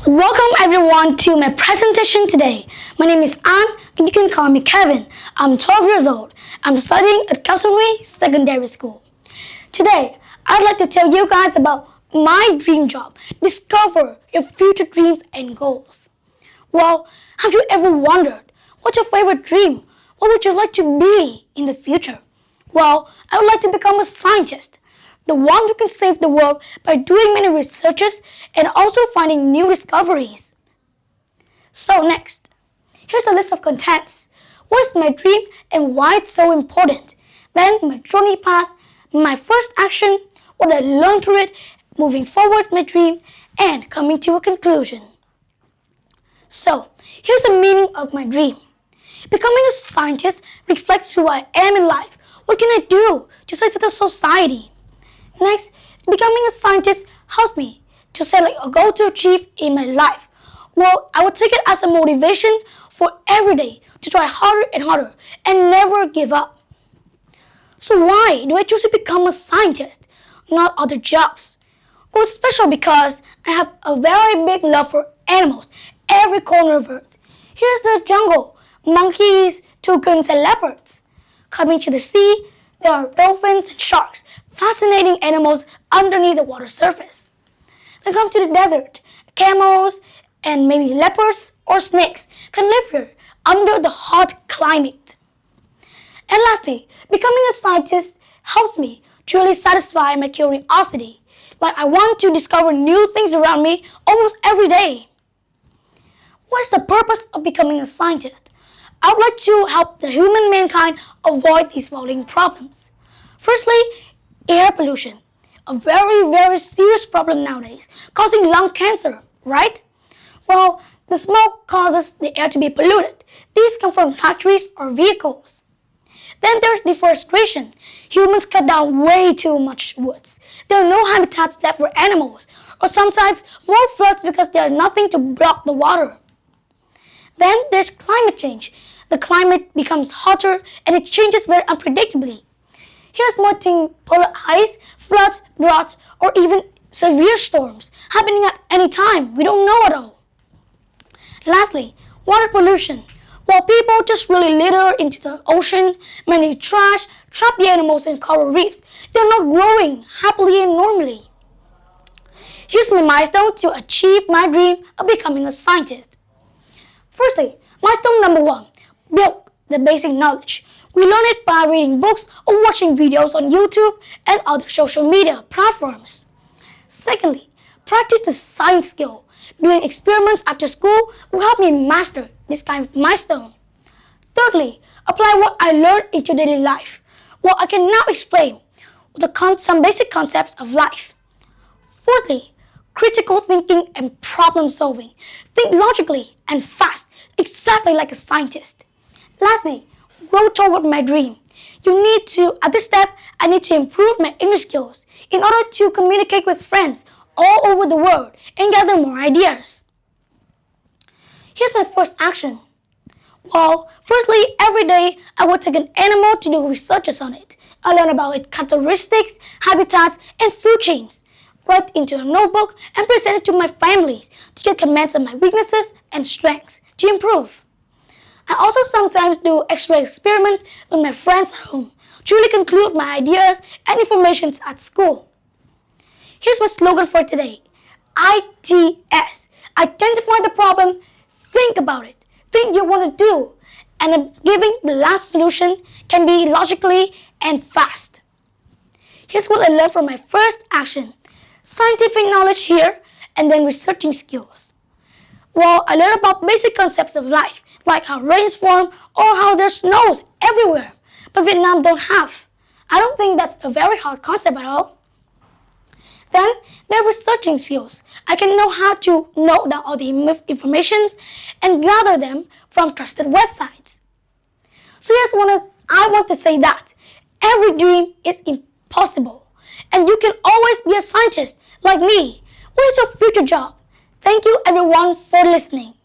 Welcome everyone to my presentation today. My name is Ann and you can call me Kevin. I'm 12 years old. I'm studying at Cầm Sơn Secondary School. Today, I'd like to tell you guys about my dream job. Discover your future dreams and goals. Well, have you ever wondered, what's your favorite dream? What would you like to be in the future? Well, I would like to become a scientist. The one who can save the world by doing many researches and also finding new discoveries. So next, here's a list of contents. What is my dream and why it's so important? Then my journey path, my first action, what I learned through it, moving forward my dream, and coming to a conclusion. So, here's the meaning of my dream. Becoming a scientist reflects who I am in life. What can I do to save the society? Next, becoming a scientist helps me to set a goal to achieve in my life. Well, I would take it as a motivation for every day to try harder and harder and never give up. So why do I choose to become a scientist, not other jobs? Well, it's special because I have a very big love for animals, every corner of Earth. Here's the jungle, monkeys, toucans, and leopards. Coming to the sea, there are dolphins and sharks, fascinating animals underneath the water surface. Then come to the desert. Camels and maybe leopards or snakes can live here under the hot climate. And lastly, becoming a scientist helps me to really satisfy my curiosity. Like I want to discover new things around me almost every day. What is the purpose of becoming a scientist? I would like to help the human mankind avoid these following problems. Firstly, air pollution, a very serious problem nowadays, causing lung cancer, right? Well, the smoke causes the air to be polluted. These come from factories or vehicles. Then there's deforestation. Humans cut down way too much woods. There are no habitats left for animals, or sometimes more floods because there is nothing to block the water. Then there's climate change. The climate becomes hotter and it changes very unpredictably. Here's melting polar ice, floods, droughts, or even severe storms happening at any time. We don't know at all. Lastly, water pollution. While people just really litter into the ocean, many trash, trap the animals in coral reefs. They're not growing happily and normally. Here's my milestone to achieve my dream of becoming a scientist. Firstly, milestone number 1, build the basic knowledge. We learn it by reading books or watching videos on YouTube and other social media platforms. Secondly, practice the science skill. Doing experiments after school will help me master this kind of milestone. Thirdly, apply what I learned into daily life. Well, I can now explain some basic concepts of life. Fourthly, critical thinking and problem solving. Think logically and fast, exactly like a scientist. Lastly, grow toward my dream. At this step, I need to improve my English skills in order to communicate with friends all over the world and gather more ideas. Here's my first action. Well, firstly, every day I will take an animal to do researches on it. I learn about its characteristics, habitats, and food chains. Write into a notebook and present it to my families to get comments on my weaknesses and strengths to improve. I also sometimes do extra experiments with my friends at home to really conclude my ideas and information at school. Here's my slogan for today. ITS. Identify the problem, think about it, think you want to do, and giving the last solution can be logically and fast. Here's what I learned from my first action. Scientific knowledge here and then researching skills. Well, I learned about basic concepts of life, like how rains form or how there's snows everywhere, but Vietnam don't have. I don't think that's a very hard concept at all. Then there are researching skills. I can know how to note down all the informations and gather them from trusted websites. So I want to say that every dream is impossible, and you can always be a scientist like me. What is your future job? Thank you everyone for listening.